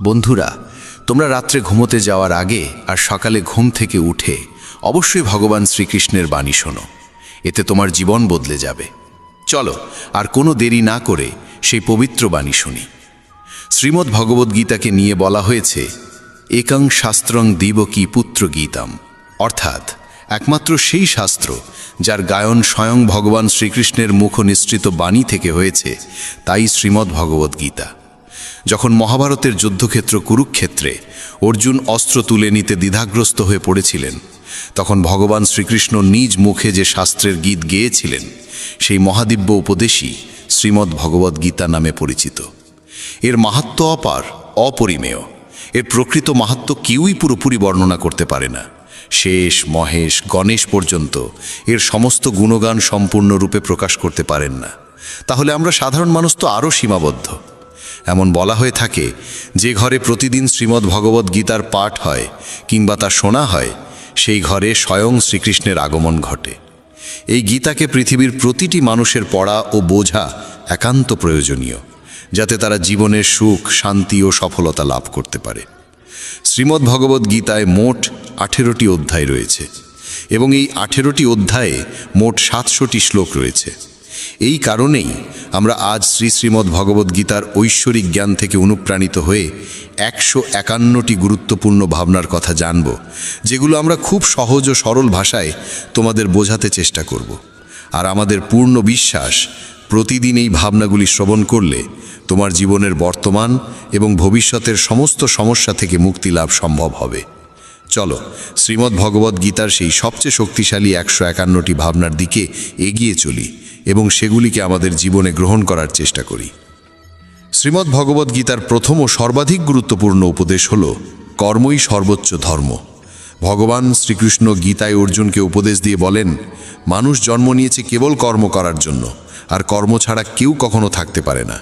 বন্ধুরা, তোমরা রাত্রে ঘুমোতে যাওয়ার আগে আর সকালে ঘুম থেকে উঠে অবশ্যই ভগবান শ্রীকৃষ্ণের বাণী শোনো। এতে তোমার জীবন বদলে যাবে। চলো আর কোনো দেরি না করে সেই পবিত্র বাণী শুনি। শ্রীমদ্ ভগবদ্গীতাকে নিয়ে বলা হয়েছে একং শাস্ত্রং দিবকী পুত্র গীতাম, অর্থাৎ একমাত্র সেই শাস্ত্র যার গায়ন স্বয়ং ভগবান শ্রীকৃষ্ণের মুখ নিঃসৃত বাণী থেকে হয়েছে, তাই শ্রীমদ্ ভগবদ্গীতা। যখন মহাভারতের যুদ্ধক্ষেত্র কুরুক্ষেত্রে অর্জুন অস্ত্র তুলে নিতে দ্বিধাগ্রস্ত হয়ে পড়েছিলেন, তখন ভগবান শ্রীকৃষ্ণ নিজ মুখে যে শাস্ত্রের গীত গেয়েছিলেন, সেই মহাদিব্য উপদেশই শ্রীমদ্ ভগবদ্গীতা নামে পরিচিত। এর মাহাত্ম্য অপার, অপরিমেয়। এর প্রকৃত মাহাত্ম্য কেউই পুরোপুরি বর্ণনা করতে পারে না। শেষ, মহেশ, গণেশ পর্যন্ত এর সমস্ত গুণগান সম্পূর্ণরূপে প্রকাশ করতে পারেন না। তাহলে আমরা সাধারণ মানুষ তো আরও সীমাবদ্ধ। এমন বলা হয়ে থাকে, যে ঘরে প্রতিদিন শ্রীমদ্ ভগবদ্গীতার পাঠ হয় কিংবা তা শোনা হয়, সেই ঘরে স্বয়ং শ্রীকৃষ্ণের আগমন ঘটে। এই গীতাকে পৃথিবীর প্রতিটি মানুষের পড়া ও বোঝা একান্ত প্রয়োজনীয়, যাতে তারা জীবনের সুখ, শান্তি ও সফলতা লাভ করতে পারে। শ্রীমদ্ ভগবদ্গীতায় মোট 18টি অধ্যায় রয়েছে এবং এই 18টি অধ্যায়ে মোট 700টি শ্লোক রয়েছে। এই কারণেই আমরা আজ শ্রীমদ্ ভগবদ্গীতার ঐশ্বরিক জ্ঞান থেকে অনুপ্রাণিত হয়ে 151টি গুরুত্বপূর্ণ ভাবনার কথা জানব, যেগুলো আমরা খুব সহজ ও সরল ভাষায় তোমাদের বোঝাতে চেষ্টা করব। আর আমাদের পূর্ণ বিশ্বাস, প্রতিদিন এই ভাবনাগুলি শ্রবণ করলে তোমার জীবনের বর্তমান এবং ভবিষ্যতের সমস্ত সমস্যা থেকে মুক্তি লাভ সম্ভব হবে। চলো শ্রীমদ্ ভগবদ্গীতার সেই সবচেয়ে শক্তিশালী 151টি ভাবনার দিকে এগিয়ে চলি এবং সেগুলিকে আমাদের জীবনে গ্রহণ করার চেষ্টা করি। শ্রীমদ্ ভগবদ্গীতার প্রথম ও সর্বাধিক গুরুত্বপূর্ণ উপদেশ হল কর্মই সর্বোচ্চ ধর্ম। ভগবান শ্রীকৃষ্ণ গীতায় অর্জুনকে উপদেশ দিয়ে বলেন, মানুষ জন্ম নিয়েছে কেবল কর্ম করার জন্য, আর কর্ম ছাড়া কেউ কখনো থাকতে পারে না।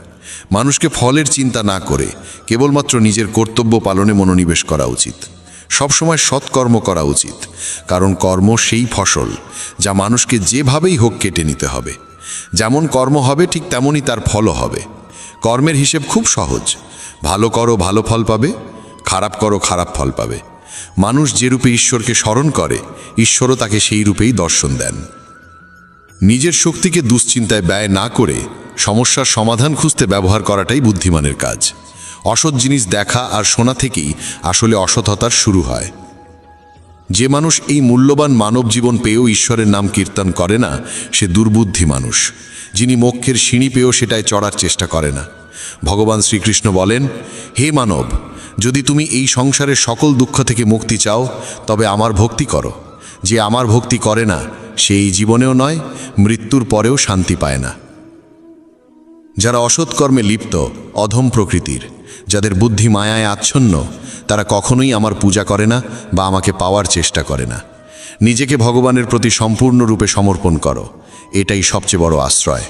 মানুষকে ফলের চিন্তা না করে কেবলমাত্র নিজের কর্তব্য পালনে মনোনিবেশ করা উচিত। সবসময় সৎকর্ম করা উচিত, কারণ কর্ম সেই ফসল যা মানুষকে যেভাবেই হোক কেটে নিতে হবে। যেমন কর্ম হবে ঠিক তেমনই তার ফলও হবে। কর্মের হিসেব খুব সহজ। ভালো করো, ভালো ফল পাবে; খারাপ করো, খারাপ ফল পাবে। মানুষ যে রূপে ঈশ্বরকে স্মরণ করে, ঈশ্বরও তাকে সেই রূপেই দর্শন দেন। নিজের শক্তিকে দুশ্চিন্তায় ব্যয় না করে সমস্যার সমাধান খুঁজতে ব্যবহার করাটাই বুদ্ধিমানের কাজ। অসৎ জিনিস দেখা আর শোনা থেকেই আসলে অসৎতার শুরু হয়। যে মানুষ এই মূল্যবান মানব জীবন পেয়েও ঈশ্বরের নাম কীর্তন করে না, সে দুর্বুদ্ধি মানুষ, যিনি মোক্ষের সিঁড়ি পেয়েও সেটায় চড়ার চেষ্টা করে না। ভগবান শ্রীকৃষ্ণ বলেন, হে মানব, যদি তুমি এই সংসারের সকল দুঃখ থেকে মুক্তি চাও, তবে আমার ভক্তি করো। যে আমার ভক্তি করে না, সে এই জীবনেও নয়, মৃত্যুর পরেও শান্তি পায় না। যারা অসৎকর্মে লিপ্ত, অধম প্রকৃতির, যাদের বুদ্ধি মায়ায় আচ্ছন্ন, তারা কখনোই আমার পূজা করে না বা আমাকে পাওয়ার চেষ্টা করে না। নিজেকে ভগবানের প্রতি সম্পূর্ণরূপে সমর্পণ করো, এটাই সবচেয়ে বড় আশ্রয়।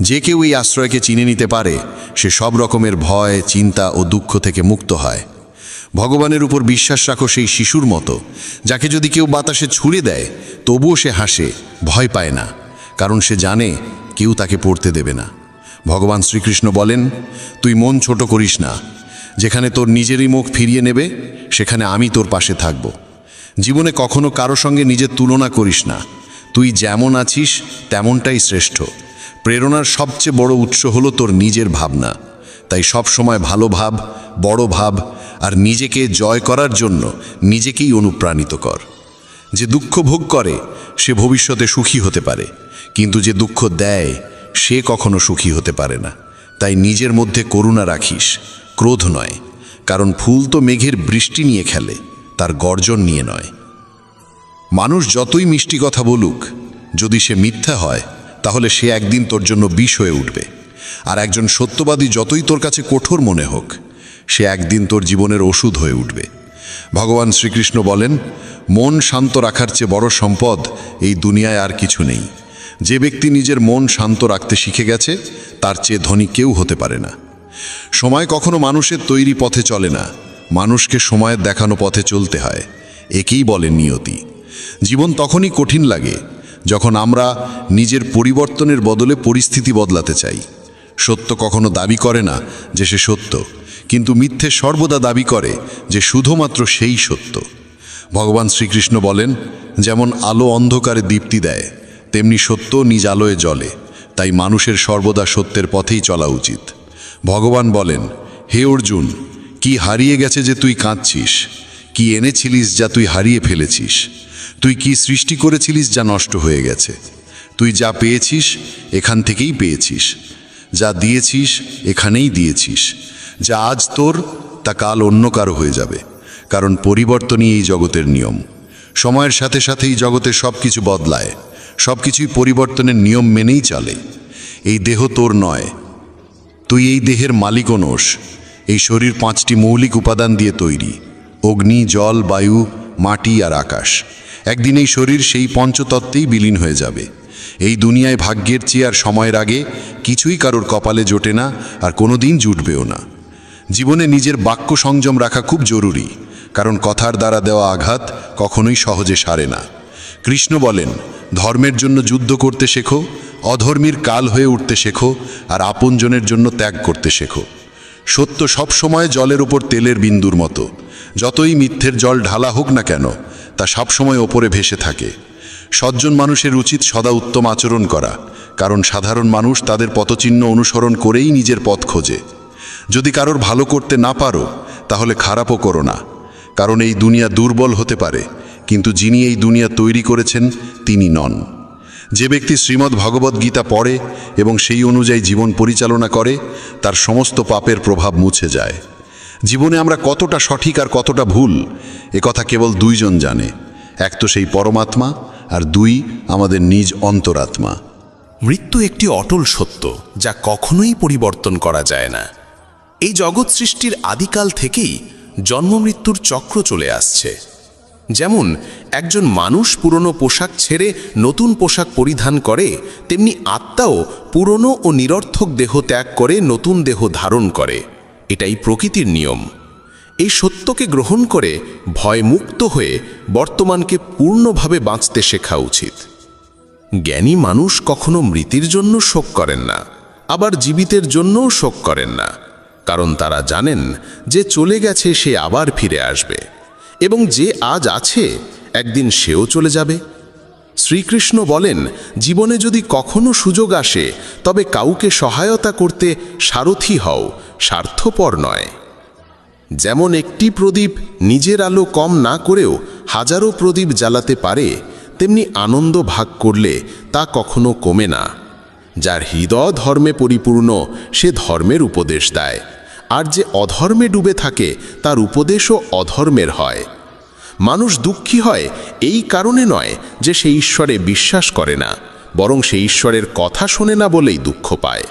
যে কেউ এই আশ্রয়কে চিনে নিতে পারে, সে সব রকমের ভয়, চিন্তা ও দুঃখ থেকে মুক্ত হয়। ভগবানের উপর বিশ্বাস রাখো সেই শিশুর মতো, যাকে যদি কেউ বাতাসে ছুঁড়ে দেয় তবুও সে হাসে, ভয় পায় না, কারণ সে জানে কেউ তাকে পড়তে দেবে না। ভগবান শ্রীকৃষ্ণ বলেন, তুই মন ছোট করিস না। যেখানে তোর নিজেরই মুখ ফিরিয়ে নেবে, সেখানে আমি তোর পাশে থাকব। জীবনে কখনো কারো সঙ্গে নিজের তুলনা করিস না। তুই যেমন আছিস তেমনটাই শ্রেষ্ঠ। প্রেরণার সবচেয়ে বড় উৎস হলো তোর নিজের ভাবনা। তাই সব সময় ভালো ভাব, বড় ভাব, আর নিজেকে জয় করার জন্য নিজেকেই অনুপ্রাণিত কর। যে দুঃখ ভোগ করে সে ভবিষ্যতে সুখী হতে পারে, কিন্তু যে দুঃখ দেয় সে কখনো সুখী হতে পারে না। তাই নিজের মধ্যে করুণা রাখিস, ক্রোধ নয়, কারণ ফুল তো মেঘের বৃষ্টি নিয়ে খেলে, তার গর্জন নিয়ে নয়। মানুষ যতই মিষ্টি কথা বলুক, যদি সে মিথ্যা হয়, তাহলে সে একদিন তোর জন্য বিষ হয়ে উঠবে। আর একজন সত্যবাদী যতই তোর কাছে কঠোর মনে হোক, সে একদিন তোর জীবনের ওষুধ হয়ে উঠবে। ভগবান শ্রীকৃষ্ণ বলেন, মন শান্ত রাখার চেয়ে বড় সম্পদ এই দুনিয়ায় আর কিছু নেই। যে ব্যক্তি নিজের মন শান্ত রাখতে শিখে গেছে, তার চেয়ে ধনী কেউ হতে পারে না। সময় কখনো মানুষের তৈরি পথে চলে না, মানুষকে সময়ের দেখানো পথে চলতে হয়। একেই বলে নিয়তি। জীবন তখনই কঠিন লাগে যখন আমরা নিজের পরিবর্তনের বদলে পরিস্থিতি বদলাতে চাই। সত্য কখনো দাবি করে না যে সে সত্য, কিন্তু মিথ্যে সর্বদা দাবি করে যে শুধুমাত্র সেই সত্য। ভগবান শ্রীকৃষ্ণ বলেন, যেমন আলো অন্ধকারে দীপ্তি দেয়, তেমনি সত্য নিজ আলোয় জ্বলে। তাই মানুষের সর্বদা সত্যের পথেই চলা উচিত। ভগবান বলেন, হে অর্জুন, কি হারিয়ে গেছে যে তুই কাঁদছিস? কি এনেছিলিস যা তুই হারিয়ে ফেলেছিস? তুই কি সৃষ্টি করেছিলিস যা নষ্ট হয়ে গেছে? তুই যা পেয়েছিস এখান থেকেই পেয়েছিস, যা দিয়েছিস এখানেই দিয়েছিস। যা আজ তোর তা কাল অন্য কারো হয়ে যাবে, কারণ পরিবর্তনই এই জগতের নিয়ম। সময়ের সাথে সাথেই জগতের সব কিছু বদলায়, সব কিছুই পরিবর্তনের নিয়ম মেনেই চলে। এই দেহ তোর নয়, তুই এই দেহের মালিকও নোস। এই শরীর 5টি মৌলিক উপাদান দিয়ে তৈরি: অগ্নি, জল, বায়ু, মাটি আর আকাশ। একদিন এই শরীর সেই পঞ্চতত্ত্বেই বিলীন হয়ে যাবে। এই দুনিয়ায় ভাগ্যের চেয়ে আর সময়ের আগে কিছুই কারোর কপালে জোটে না, আর কোনোদিন জুটবেও না। জীবনে নিজের বাক্য সংযম রাখা খুব জরুরি, কারণ কথার দ্বারা দেওয়া আঘাত কখনোই সহজে সারে না। কৃষ্ণ বলেন, ধর্মের জন্য যুদ্ধ করতে শেখো, অধর্মীর কাল হয়ে উঠতে শেখো, আর আপনজনের জন্য ত্যাগ করতে শেখো। সত্য সবসময় জলের উপর তেলের বিন্দুর মতো। যতই মিথ্যের জল ঢালা হোক না কেন, তা সবসময় ওপরে ভেসে থাকে। সজ্জন মানুষের উচিত সদা উত্তম আচরণ করা, কারণ সাধারণ মানুষ তাদের পথচিহ্ন অনুসরণ করেই নিজের পথ খোঁজে। যদি কারোর ভালো করতে না পারো, তাহলে খারাপও করো না, কারণ এই দুনিয়া দুর্বল হতে পারে, কিন্তু যিনি এই দুনিয়া তৈরি করেছেন তিনি নন। যে ব্যক্তি শ্রীমদ্ ভগবদ্ গীতা পড়ে এবং সেই অনুযায়ী জীবন পরিচালনা করে, তার সমস্ত পাপের প্রভাব মুছে যায়। জীবনে আমরা কতটা সঠিক আর কতটা ভুল, কথা কেবল দুইজন জানে। এক তো সেই পরমাত্মা, আর দুই আমাদের নিজ অন্তরাত্মা। মৃত্যু একটি অটল সত্য, যা কখনোই পরিবর্তন করা যায় না। এই জগৎ সৃষ্টির আদিকাল থেকেই জন্ম মৃত্যুর চক্র চলে আসছে। যেমন একজন মানুষ পুরনো পোশাক ছেড়ে নতুন পোশাক পরিধান করে, তেমনি আত্মাও পুরনো ও নিরর্থক দেহ ত্যাগ করে নতুন দেহ ধারণ করে। এটাই প্রকৃতির নিয়ম। এই সত্যকে গ্রহণ করে ভয়মুক্ত হয়ে বর্তমানকে পূর্ণভাবে বাঁচতে শেখা উচিত। জ্ঞানী মানুষ কখনো মৃতির জন্য শোক করেন না, আবার জীবিতের জন্যও শোক করেন না, কারণ তারা জানেন যে চলে গেছে সে আবার ফিরে আসবে, এবং যে আজ আছে একদিন সেও চলে যাবে। শ্রীকৃষ্ণ বলেন, জীবনে যদি কখনো সুযোগ আসে, তবে কাউকে সহায়তা করতে সারথি হও, স্বার্থপর নয়। যেমন একটি প্রদীপ নিজের আলো কম না করেও হাজারো প্রদীপ জ্বালাতে পারে, তেমনি আনন্দ ভাগ করলে তা কখনো কমে না। যার হৃদয় ধর্মে পরিপূর্ণ, সে ধর্মের উপদেশ দেয়, আর যে অধর্মে ডুবে থাকে তার উপদেশও অধর্মের হয়। মানুষ দুঃখী হয় এই কারণে নয় যে সে ঈশ্বরে বিশ্বাস করে না, বরং সে ঈশ্বরের কথা শোনে না বলেই দুঃখ পায়।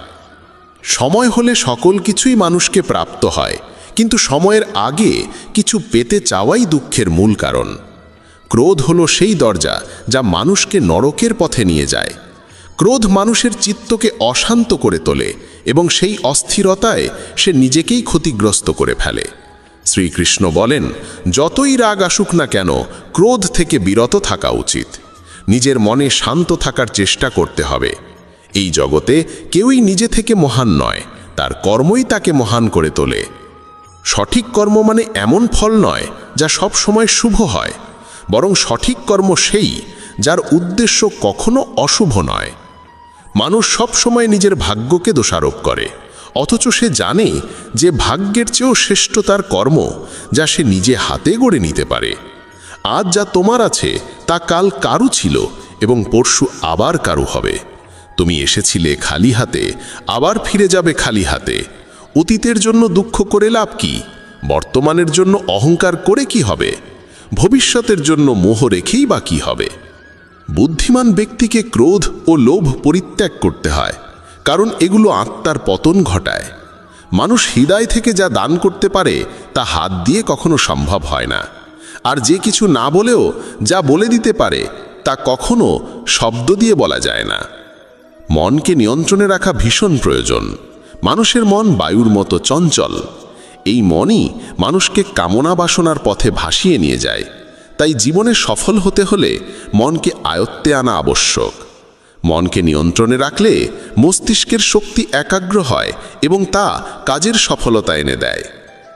সময় হলে সকল কিছুই মানুষকে প্রাপ্ত হয়, কিন্তু সময়ের আগে কিছু পেতে চাওয়াই দুঃখের মূল কারণ। ক্রোধ হলো সেই দরজা যা মানুষকে নরকের পথে নিয়ে যায়। ক্রোধ মানুষের চিত্তকে অশান্ত করে তোলে এবং সেই অস্থিরতায় সে নিজেকেই ক্ষতিগ্রস্ত করে ফেলে। শ্রীকৃষ্ণ বলেন, যতই রাগ আসুক না কেন, ক্রোধ থেকে বিরত থাকা উচিত। নিজের মনে শান্ত থাকার চেষ্টা করতে হবে। এই জগতে কেউই নিজে থেকে মহান নয়, তার কর্মই তাকে মহান করে তোলে। সঠিক কর্ম মানে এমন ফল নয় যা সব সময় শুভ হয়, বরং সঠিক কর্ম সেই যার উদ্দেশ্য কখনো অশুভ নয়। মানুষ সব সময় নিজের ভাগ্যকে দোষারোপ করে, অথচ সে জানে যে ভাগ্যের চেয়েও শ্রেষ্ঠ তার কর্ম, যা সে নিজে হাতে গড়ে নিতে পারে। আজ যা তোমার আছে তা কাল কারু ছিল এবং পরশু আবার কারু হবে। তুমি এসেছিলে খালি হাতে, আবার ফিরে যাবে খালি হাতে। অতীতের জন্য দুঃখ করে লাভ কি? বর্তমানের জন্য অহংকার করে কি হবে? ভবিষ্যতের জন্য মোহ রেখেই বা কি হবে? বুদ্ধিমান ব্যক্তিকে ক্রোধ ও লোভ পরিত্যাগ করতে হয়, কারণ এগুলো আত্মার পতন ঘটায়। মানুষ হৃদয় থেকে যা দান করতে পারে তা হাত দিয়ে কখনো সম্ভব হয় না, আর যে কিছু না বলেও যা বলে দিতে পারে তা কখনো শব্দ দিয়ে বলা যায় না। মনকে নিয়ন্ত্রণে রাখা ভীষণ প্রয়োজন। মানুষের মন বায়ুর মতো চঞ্চল। এই মনই মানুষকে কামনা বাসনার পথে ভাসিয়ে নিয়ে যায়। তাই জীবনে সফল হতে হলে মনকে আয়ত্তে আনা আবশ্যক। মনকে নিয়ন্ত্রণে রাখলে মস্তিষ্কের শক্তি একাগ্র হয় এবং তা কাজের সফলতা এনে দেয়।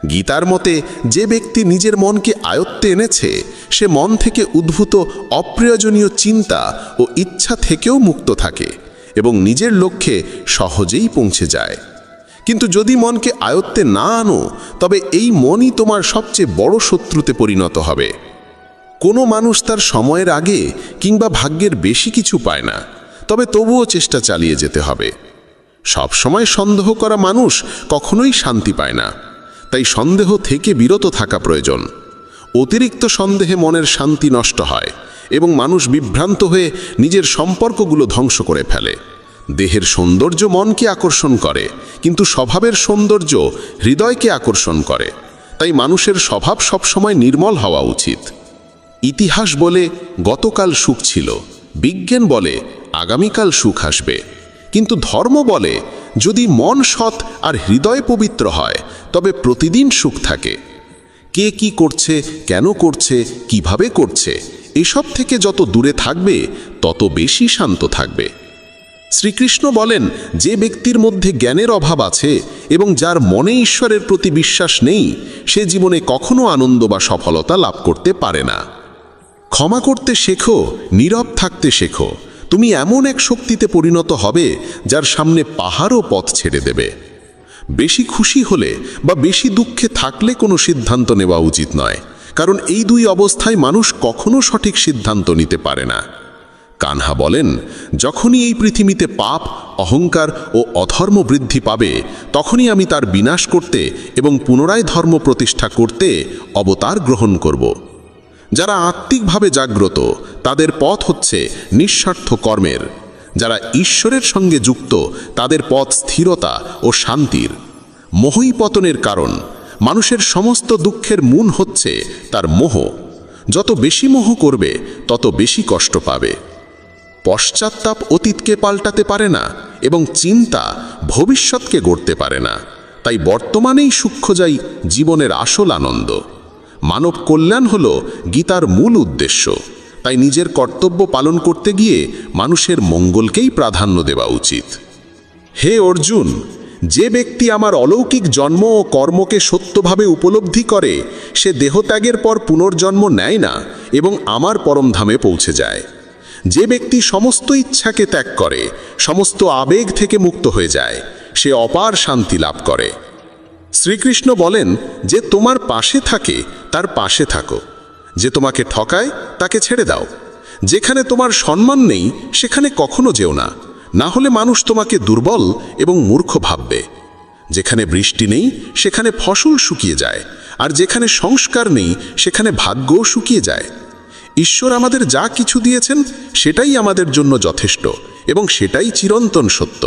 গীতার মতে যে ব্যক্তি নিজের মনকে আয়ত্তে এনেছে সে মন থেকে উদ্ভূত অপ্রয়োজনীয় চিন্তা ও ইচ্ছা থেকেও মুক্ত থাকে এবং নিজের লক্ষ্যে সহজেই পৌঁছে যায়। কিন্তু যদি মনকে আয়ত্তে না আনো তবে এই মনই তোমার সবচেয়ে বড় শত্রুতে পরিণত হবে। কোনো মানুষ তার সময়ের আগে কিংবা ভাগ্যের বেশি কিছু পায় না, তবে তবুও চেষ্টা চালিয়ে যেতে হবে। সব সময় সন্দেহ করা মানুষ কখনোই শান্তি পায় না, তাই সন্দেহ থেকে বিরত থাকা প্রয়োজন। অতিরিক্ত সন্দেহে মনের শান্তি নষ্ট হয় এবং মানুষ বিভ্রান্ত হয়ে নিজের সম্পর্কগুলো ধ্বংস করে ফেলে। দেহের সৌন্দর্য মনকে আকর্ষণ করে, কিন্তু স্বভাবের সৌন্দর্য হৃদয়কে আকর্ষণ করে। তাই মানুষের স্বভাব সবসময় নির্মল হওয়া উচিত। ইতিহাস বলে গতকাল সুখ ছিল, বিজ্ঞান বলে আগামীকাল সুখ আসবে, কিন্তু ধর্ম বলে যদি মন সৎ আর হৃদয় পবিত্র হয় তবে প্রতিদিন সুখ থাকে। কে কি করছে, কেন করছে, কিভাবে করছে, এসব থেকে যত দূরে থাকবে তত বেশি শান্ত থাকবে। শ্রীকৃষ্ণ বলেন, যে ব্যক্তির মধ্যে জ্ঞানের অভাব আছে এবং যার মনে ঈশ্বরের প্রতি বিশ্বাস নেই সে জীবনে কখনো আনন্দ বা সফলতা লাভ করতে পারে না। ক্ষমা করতে শেখো, নীরব থাকতে শেখো, তুমি এমন এক শক্তিতে পরিণত হবে যার সামনে পাহাড়ও পথ ছেড়ে দেবে। বেশি খুশি হলে বা বেশি দুঃখে থাকলে কোনো সিদ্ধান্ত নেওয়া উচিত নয়, কারণ এই দুই অবস্থায় মানুষ কখনো সঠিক সিদ্ধান্ত নিতে পারে না। কানহা বলেন, যখনই এই পৃথিবীতে পাপ, অহংকার ও অধর্ম বৃদ্ধি পাবে তখনই আমি তার বিনাশ করতে এবং পুনরায় ধর্ম প্রতিষ্ঠা করতে অবতার গ্রহণ করব। যারা আত্মিকভাবে জাগ্রত তাদের পথ হচ্ছে নিঃস্বার্থ কর্মের। যারা ঈশ্বরের সঙ্গে যুক্ত তাদের পথ স্থিরতা ও শান্তির। মোহই পতনের কারণ। মানুষের সমস্ত দুঃখের মূল হচ্ছে তার মোহ। যত বেশি মোহ করবে তত বেশি কষ্ট পাবে। পশ্চাত্তাপ অতীতকে পাল্টাতে পারে না এবং চিন্তা ভবিষ্যৎকে গড়তে পারে না। তাই বর্তমানেই সূক্ষ্ম যাই জীবনের আসল আনন্দ। মানব কল্যাণ হল গীতার মূল উদ্দেশ্য। তাই নিজের কর্তব্য পালন করতে গিয়ে মানুষের মঙ্গলকেই প্রাধান্য দেওয়া উচিত। হে অর্জুন, যে ব্যক্তি আমার অলৌকিক জন্ম ও কর্মকে সত্যভাবে উপলব্ধি করে সে দেহত্যাগের পর পুনর্জন্ম নেয় না এবং আমার পরমধামে পৌঁছে যায়। যে ব্যক্তি সমস্ত ইচ্ছাকে ত্যাগ করে, সমস্ত আবেগ থেকে মুক্ত হয়ে যায়, সে অপার শান্তি লাভ করে। শ্রীকৃষ্ণ বলেন, যে তোমার পাশে থাকে তার পাশে থাকো, যে তোমাকে ঠকায় তাকে ছেড়ে দাও। যেখানে তোমার সম্মান নেই সেখানে কখনো যেও না, না হলে মানুষ তোমাকে দুর্বল এবং মূর্খ ভাববে। যেখানে বৃষ্টি নেই সেখানে ফসল শুকিয়ে যায়, আর যেখানে সংস্কার নেই সেখানে ভাগ্যও শুকিয়ে যায়। ঈশ্বর আমাদের যা কিছু দিয়েছেন সেটাই আমাদের জন্য যথেষ্ট এবং সেটাই চিরন্তন সত্য।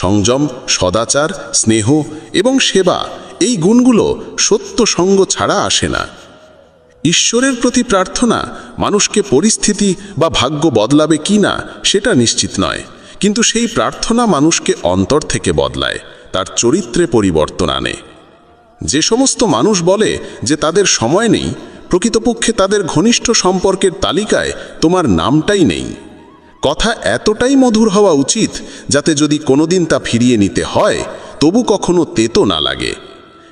সংযম, সদাচার, স্নেহ এবং সেবা, এই গুণগুলো সত্য সঙ্গ ছাড়া আসে না। ঈশ্বরের প্রতি প্রার্থনা মানুষকে পরিস্থিতি বা ভাগ্য বদলাবে কি না সেটা নিশ্চিত নয়, কিন্তু সেই প্রার্থনা মানুষকে অন্তর থেকে বদলায়, তার চরিত্রে পরিবর্তন আনে। যে সমস্ত মানুষ বলে যে তাদের সময় নেই, প্রকৃতপক্ষে তাদের ঘনিষ্ঠ সম্পর্কের তালিকায় তোমার নামটাই নেই। কথা এতটাই মধুর হওয়া উচিত যাতে যদি কোনোদিন তা ফিরিয়ে নিতে হয় তবু কখনো তেতো না লাগে।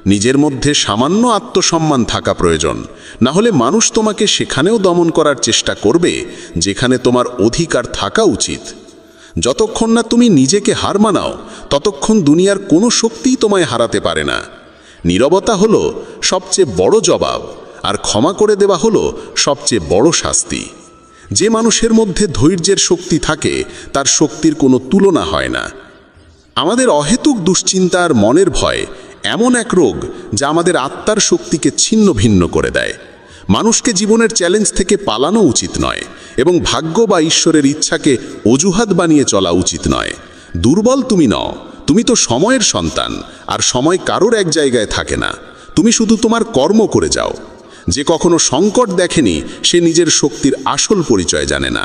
নিজের মধ্যে সামান্য আত্মসম্মান থাকা প্রয়োজন, না হলে মানুষ তোমাকে সেখানেও দমন করার চেষ্টা করবে যেখানে তোমার অধিকার থাকা উচিত। যতক্ষণ না তুমি নিজেকে হার মানাও ততক্ষণ দুনিয়ার কোনো শক্তিই তোমায় হারাতে পারে না। নীরবতা হলো সবচেয়ে বড় জবাব, আর ক্ষমা করে দেওয়া হলো সবচেয়ে বড় শাস্তি। যে মানুষের মধ্যে ধৈর্যের শক্তি থাকে তার শক্তির কোনো তুলনা হয় না। আমাদের অহেতুক দুশ্চিন্তা আর মনের ভয় এমন এক রোগ যা আমাদের আত্মার শক্তিকে ছিন্ন ভিন্ন করে দেয়। মানুষকে জীবনের চ্যালেঞ্জ থেকে পালানো উচিত নয় এবং ভাগ্য বা ঈশ্বরের ইচ্ছাকে অজুহাত বানিয়ে চলা উচিত নয়। দুর্বল তুমি নও, তুমি তো সময়ের সন্তান, আর সময় কারোর এক জায়গায় থাকে না। তুমি শুধু তোমার কর্ম করে যাও। যে কখনো সংকট দেখেনি সে নিজের শক্তির আসল পরিচয় জানে না।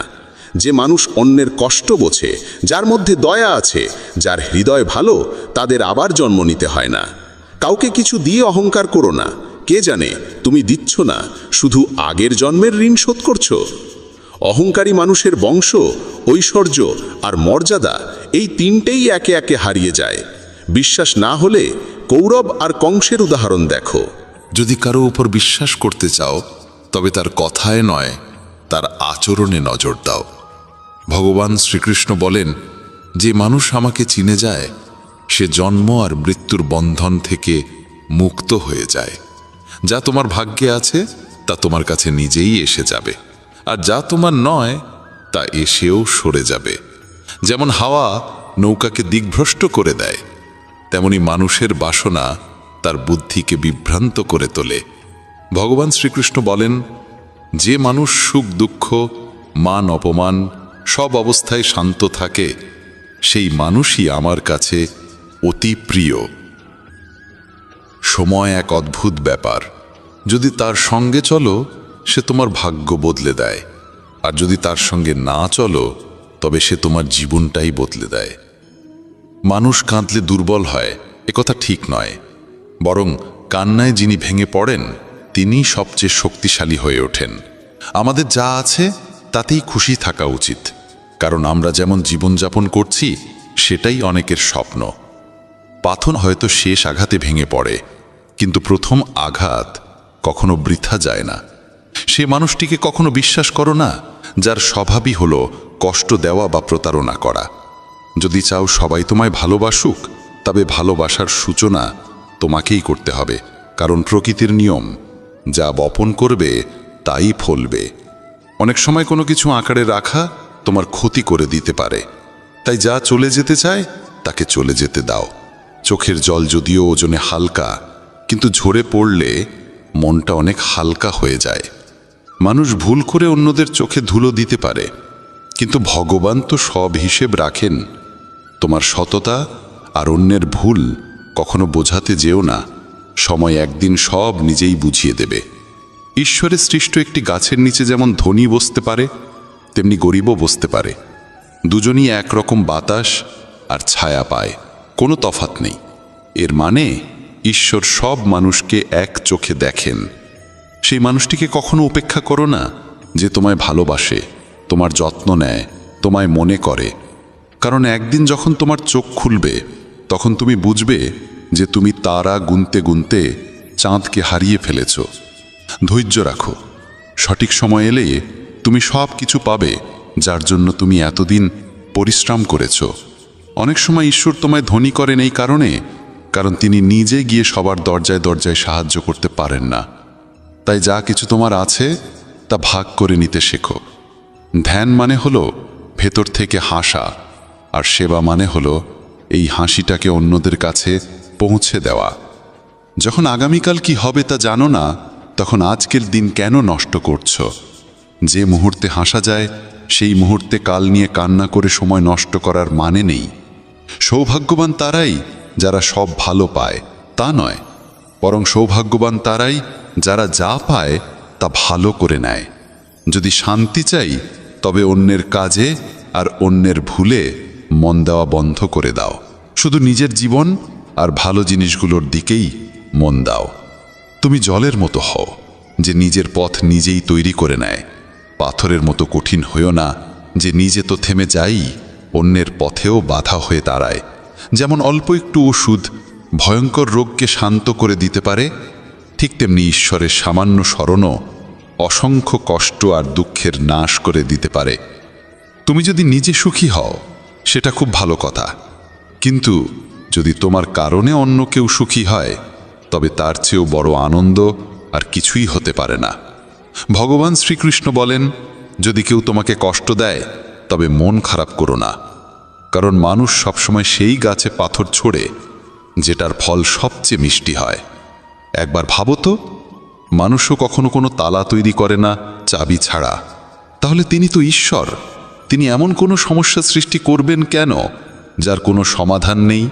যে মানুষ অন্যের কষ্ট বোঝে, যার মধ্যে দয়া আছে, যার হৃদয় ভালো, তাদের আবার জন্ম নিতে হয় না। কাউকে কিছু দিয়ে অহংকার করো না। কে জানে তুমি দিচ্ছ না, শুধু আগের জন্মের ঋণ শোধ করছো। অহংকারী মানুষের বংশ, ঐশ্বর্য আর মর্যাদা এই তিনটেই একে একে হারিয়ে যায়। বিশ্বাস না হলে কৌরব আর কংসের উদাহরণ দেখো। যদি কারো উপর বিশ্বাস করতে চাও তবে তার কথায় নয়, তার আচরণে নজর দাও। ভগবান শ্রীকৃষ্ণ বলেন, যে মানুষ আমাকে চিনে যায় সে জন্ম আর মৃত্যুর বন্ধন থেকে মুক্ত হয়ে যায়। যা তোমার ভাগ্যে আছে তা তোমার কাছে নিজেই এসে যাবে, আর যা তোমার নয় তা এসেও সরে যাবে। যেমন হাওয়া নৌকাকে দিকভ্রষ্ট করে দেয়, তেমনি মানুষের বাসনা তার বুদ্ধিকে বিভ্রান্ত করে তোলে। ভগবান শ্রীকৃষ্ণ বলেন, যে মানুষ সুখ দুঃখ মান অপমান সব অবস্থায় শান্ত থাকে সেই মানুষই আমার কাছে অতি প্রিয়। সময় এক অদ্ভুত ব্যাপার। যদি তার সঙ্গে চলো সে তোমার ভাগ্য বদলে দেয়, আর যদি তার সঙ্গে না চলো তবে সে তোমার জীবনটাই বদলে দেয়। মানুষ কাঁদলে দুর্বল হয় একথা ঠিক নয়, বরং কান্নায় যিনি ভেঙে পড়েন তিনিই সবচেয়ে শক্তিশালী হয়ে ওঠেন। আমাদের যা আছে তাতেই খুশি থাকা উচিত, কারণ আমরা যেমন জীবনযাপন করছি সেটাই অনেকের স্বপ্ন। পাথর হয়তো শেষ আঘাতে ভেঙে পড়ে, কিন্তু প্রথম আঘাত কখনো বৃথা যায় না। সে মানুষটিকে কখনো বিশ্বাস করো না যার স্বভাবই হলো কষ্ট দেওয়া বা প্রতারণা করা। যদি চাও সবাই তোমায় ভালোবাসুক, তবে ভালোবাসার সূচনা তোমাকেই করতে হবে, কারণ প্রকৃতির নিয়ম যা বপন করবে তাই ফলবে। অনেক সময় কোনো কিছু আঁকড়ে রাখা তোমার ক্ষতি করে দিতে পারে, তাই যা চলে যেতে চায় তাকে চলে যেতে দাও। চোখের জল যদিও ওজনে হালকা, কিন্তু ঝরে পড়লে মনটা অনেক হালকা হয়ে যায়। মানুষ ভুল করে অন্যদের চোখে ধুলো দিতে পারে, কিন্তু ভগবান তো সব হিসেব রাখেন। তোমার সততা আর অন্যের ভুল কখনো বোঝাতে যেও না, সময় একদিন সব নিজেই বুঝিয়ে দেবে। ঈশ্বরের সৃষ্ট একটি গাছের নিচে যেমন ধনী বসতে পারে তেমনি গরিবও বসতে পারে। দুজনই একরকম বাতাস আর ছায়া পায়, কোনো তফাৎ নেই। এর মানে ঈশ্বর সব মানুষকে এক চোখে দেখেন। সেই মানুষটিকে কখনো উপেক্ষা করো না যে তোমায় ভালোবাসে, তোমার যত্ন নেয়, তোমায় মনে করে, কারণ একদিন যখন তোমার চোখ খুলবে তখন তুমি বুঝবে যে তুমি তারা গুনতে গুনতে চাঁদকে হারিয়ে ফেলেছ। ধৈর্য রাখো, সঠিক সময় এলে তুমি সব কিছু পাবে যার জন্য তুমি এতদিন পরিশ্রম করেছ। অনেক সময় ঈশ্বর তোমায় ধনী করেন এই কারণ তিনি নিজে গিয়ে সবার দরজায় দরজায় সাহায্য করতে পারেন না। তাই যা কিছু তোমার আছে তা ভাগ করে নিতে শেখো। ধ্যান মানে হলো ভেতর থেকে হাসা, আর সেবা মানে হলো এই হাসিটাকে অন্যদের কাছে পৌঁছে দেওয়া। যখন আগামীকাল কি হবে তা জানো না, তখন আজকের দিন কেন নষ্ট করছো? যে মুহূর্তে হাসা যায় সেই মুহূর্তে কাল নিয়ে কান্না করে সময় নষ্ট করার মানে নেই। সৌভাগ্যবান তারাই যারা সব ভালো পায় তা নয়, বরং সৌভাগ্যবান তারাই যারা যা পায় তা ভালো করে নেয়। যদি শান্তি চাই তবে অন্যের কাজে আর অন্যের ভুলে মন দেওয়া বন্ধ করে দাও। শুধু নিজের জীবন আর ভালো জিনিসগুলোর দিকেই মন দাও। তুমি জলের মতো হও যে নিজের পথ নিজেই তৈরি করে নেয়। পাথরের মতো কঠিন হইও না যে নিজে তো থেমে যাই, অন্যের পথেও বাধা হয়ে দাঁড়ায়। যেমন অল্প একটু ওষুধ ভয়ঙ্কর রোগকে শান্ত করে দিতে পারে, ঠিক তেমনি ঈশ্বরের সামান্য স্মরণও অসংখ্য কষ্ট আর দুঃখের নাশ করে দিতে পারে। তুমি যদি নিজে সুখী হও সেটা খুব ভালো কথা, কিন্তু যদি তোমার কারণে অন্য কেউ সুখী হয় তবে তার চেয়েও বড় আনন্দ আর কিছুই হতে পারে না। ভগবান শ্রীকৃষ্ণ বলেন, যদি কেউ তোমাকে কষ্ট দেয় তবে মন খারাপ করো না, কারণ মানুষ সবসময় সেই গাছে পাথর ছোড়ে যেটার ফল সবচেয়ে মিষ্টি হয়। একবার ভাবো তো, মানুষও কখনো কোনো তালা তৈরি করে না চাবি ছাড়া, তাহলে তিনি তো ঈশ্বর। তিনি এমন কোনো সমস্যা সৃষ্টি করবেন কেন যার কোনো সমাধান নেই?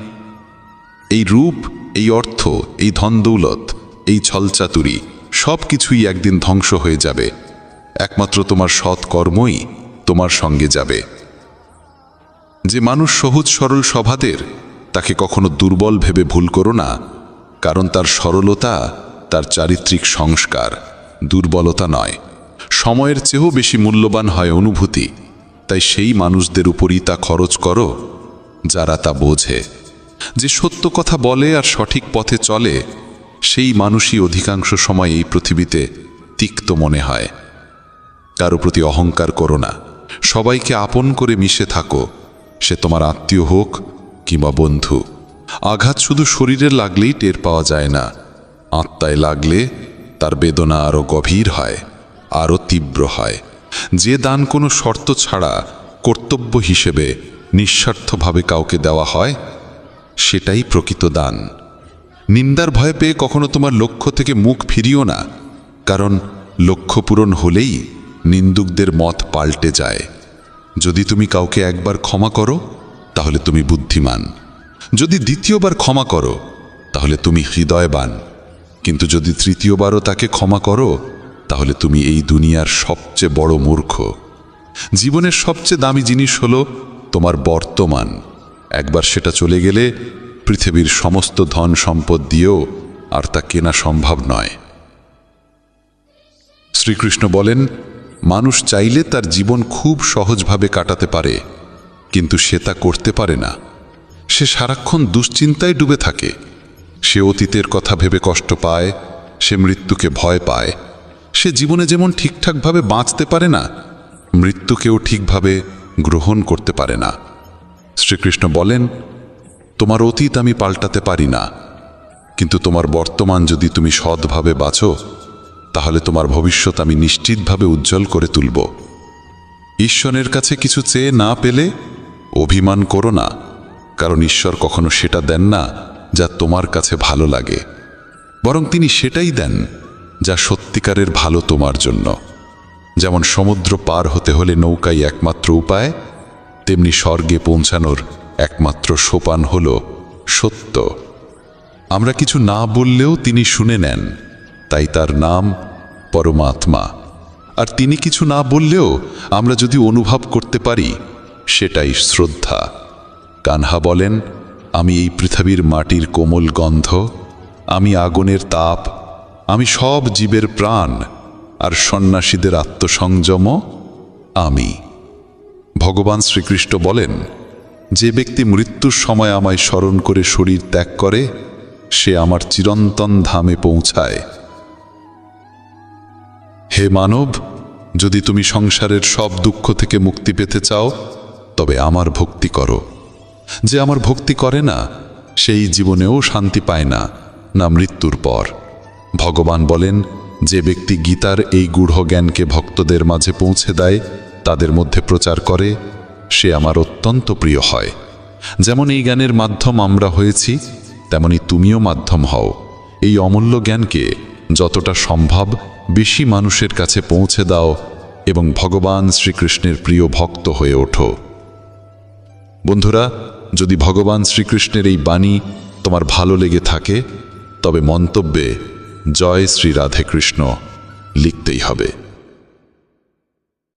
এই রূপ, এই অর্থ, এই ধন দৌলত, এই ছলচাতুরি সব কিছুই একদিন ধ্বংস হয়ে যাবে। একমাত্র তোমার সৎ কর্মই তোমার সঙ্গে যাবে। যে মানুষ সহজ সরল স্বভাবের তাকে কখনো দুর্বল ভেবে ভুল করো না, কারণ তার সরলতা তার চারিত্রিক সংস্কার, দুর্বলতা নয়। সময়ের চেয়েও বেশি মূল্যবান হয় অনুভূতি, তাই সেই মানুষদের উপরই তা খরচ করো যারা তা বোঝে। যে সত্য কথা বলে আর সঠিক পথে চলে সেই মানুষই অধিকাংশ সময় এই পৃথিবীতে তিক্ত মনে হয়। কারো প্রতি অহংকার করো না, সবাইকে আপন করে মিশে থাকো, সে তোমার আত্মীয় হোক কিংবা বন্ধু। আঘাত শুধু শরীরে লাগলেই টের পাওয়া যায় না, আত্মায় লাগলে তার বেদনা আরও গভীর হয়, আরও তীব্র হয়। যে দান কোনো শর্ত ছাড়া কর্তব্য হিসেবে নিঃস্বার্থভাবে কাউকে দেওয়া হয়, সেটাই প্রকৃত দান। নিন্দার ভয় পেয়ে কখনো তোমার লক্ষ্য থেকে মুখ ফিরিও না, কারণ লক্ষ্য পূরণ হলেই নিন্দুকদের মত পাল্টে যায়। যদি তুমি কাউকে একবার ক্ষমা করো তাহলে তুমি বুদ্ধিমান, যদি দ্বিতীয়বার ক্ষমা করো তাহলে তুমি হৃদয়বান, কিন্তু যদি তৃতীয়বারও তাকে ক্ষমা করো তাহলে তুমি এই দুনিয়ার সবচেয়ে বড় মূর্খ। জীবনের সবচেয়ে দামি জিনিস হলো তোমার বর্তমান। একবার সেটা চলে গেলে পৃথিবীর সমস্ত ধন সম্পদ দিয়েও আর তা কেনা সম্ভব নয়। শ্রীকৃষ্ণ বলেন, মানুষ চাইলে তার জীবন খুব সহজভাবে কাটাতে পারে, কিন্তু সে তা করতে পারে না। সে সারাক্ষণ দুশ্চিন্তায় ডুবে থাকে। সে অতীতের কথা ভেবে কষ্ট পায়, সে মৃত্যুকে ভয় পায়। সে জীবনে যেমন ঠিকঠাকভাবে বাঁচতে পারে না, মৃত্যুকেও ঠিকভাবে গ্রহণ করতে পারে না। শ্রীকৃষ্ণ বলেন, তোমার অতীত আমি পাল্টাতে পারি না, কিন্তু তোমার বর্তমান যদি তুমি সৎভাবে বাঁচো তাহলে তোমার ভবিষ্যৎ আমি নিশ্চিতভাবে উজ্জ্বল করে তুলব। ঈশ্বরের কাছে কিছু চেয়ে না পেলে অভিমান করো না, কারণ ঈশ্বর কখনো সেটা দেন না যা তোমার কাছে ভালো লাগে, বরং তিনি সেটাই দেন যা সত্যিকারের ভালো তোমার জন্য। যেমন সমুদ্র পার হতে হলে নৌকাই একমাত্র উপায়, তেমনি স্বর্গে পৌঁছানোর একমাত্র সোপান হল সত্য। আমরা কিছু না বললেও তিনি শুনে নেন, তাই তার নাম পরমাত্মা। আর তিনি কিছু না বললেও আমরা যদি অনুভব করতে পারি, সেটাই শ্রদ্ধা। কানহা বলেন, আমি এই পৃথিবীর মাটির কোমল গন্ধ, আমি আগুনের তাপ, আমি সব জীবের প্রাণ, আর সন্ন্যাসীদের আত্মসংযম আমি। ভগবান শ্রীকৃষ্ণ বলেন, যে ব্যক্তি মৃত্যুর সময় আমায় স্মরণ করে শরীর ত্যাগ করে, সে আমার চিরন্তন ধামে পৌঁছায়। হে মানব, যদি তুমি সংসারের সব দুঃখ থেকে মুক্তি পেতে চাও তবে আমার ভক্তি করো। যে আমার ভক্তি করে না সেই জীবনেও শান্তি পায় না, না মৃত্যুর পর। ভগবান বলেন, যে ব্যক্তি গীতার এই গূঢ় জ্ঞানকে ভক্তদের মাঝে পৌঁছে দেয়, তাদের মধ্যে প্রচার করে, সে আমার অত্যন্ত প্রিয় হয়। যেমন এই জ্ঞানের মাধ্যম আমরা হয়েছি, তেমনি তুমিও মাধ্যম হও। এই অমূল্য জ্ঞানকে যতটা সম্ভব বেশি মানুষের কাছে পৌঁছে দাও এবং ভগবান শ্রীকৃষ্ণের প্রিয় ভক্ত হয়ে ওঠো। বন্ধুরা, যদি ভগবান শ্রীকৃষ্ণের এই বাণী তোমার ভালো লেগে থাকে তবে মন্তব্যে জয় শ্রী রাধে কৃষ্ণ লিখতেই হবে।